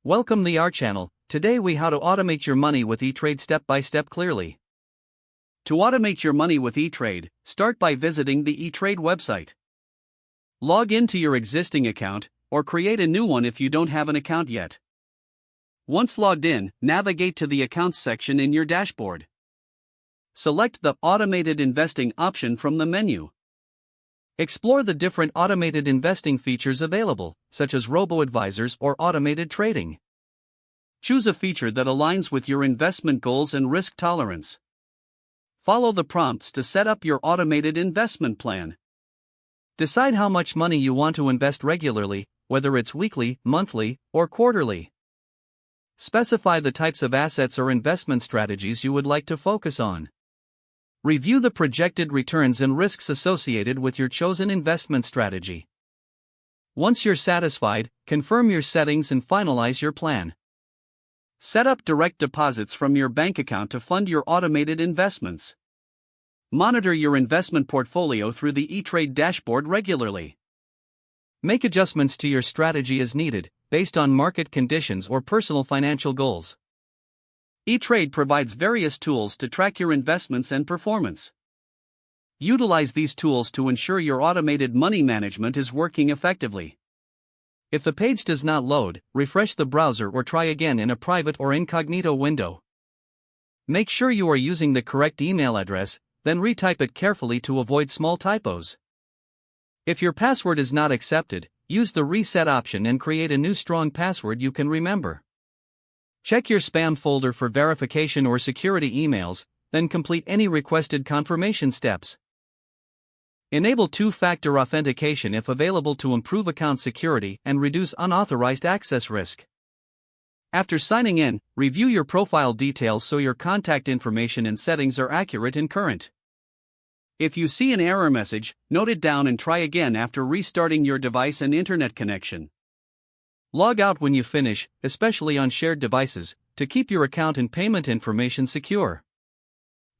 Welcome to our channel. Today we how to automate your money with eTrade step by step clearly. To automate your money with eTrade, start by visiting the eTrade website. Log into your existing account, or create a new one if you don't have an account yet. Once logged in, navigate to the Accounts section in your dashboard. Select the Automated Investing option from the menu. Explore the different automated investing features available, such as robo-advisors or automated trading. Choose a feature that aligns with your investment goals and risk tolerance. Follow the prompts to set up your automated investment plan. Decide how much money you want to invest regularly, whether it's weekly, monthly, or quarterly. Specify the types of assets or investment strategies you would like to focus on. Review the projected returns and risks associated with your chosen investment strategy. Once you're satisfied, confirm your settings and finalize your plan. Set up direct deposits from your bank account to fund your automated investments. Monitor your investment portfolio through the eTrade dashboard regularly. Make adjustments to your strategy as needed, based on market conditions or personal financial goals. eTrade provides various tools to track your investments and performance. Utilize these tools to ensure your automated money management is working effectively. If the page does not load, refresh the browser or try again in a private or incognito window. Make sure you are using the correct email address, then retype it carefully to avoid small typos. If your password is not accepted, use the reset option and create a new strong password you can remember. Check your spam folder for verification or security emails, then complete any requested confirmation steps. Enable two-factor authentication if available to improve account security and reduce unauthorized access risk. After signing in, review your profile details so your contact information and settings are accurate and current. If you see an error message, note it down and try again after restarting your device and internet connection. Log out when you finish, especially on shared devices, to keep your account and payment information secure.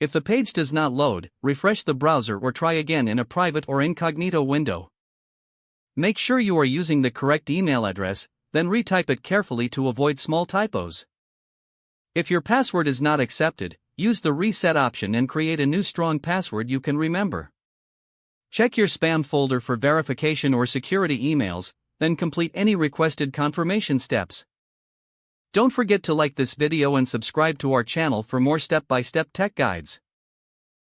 If the page does not load, refresh the browser or try again in a private or incognito window. Make sure you are using the correct email address, then retype it carefully to avoid small typos. If your password is not accepted, use the reset option and create a new strong password you can remember. Check your spam folder for verification or security emails, then complete any requested confirmation steps. Don't forget to like this video and subscribe to our channel for more step-by-step tech guides.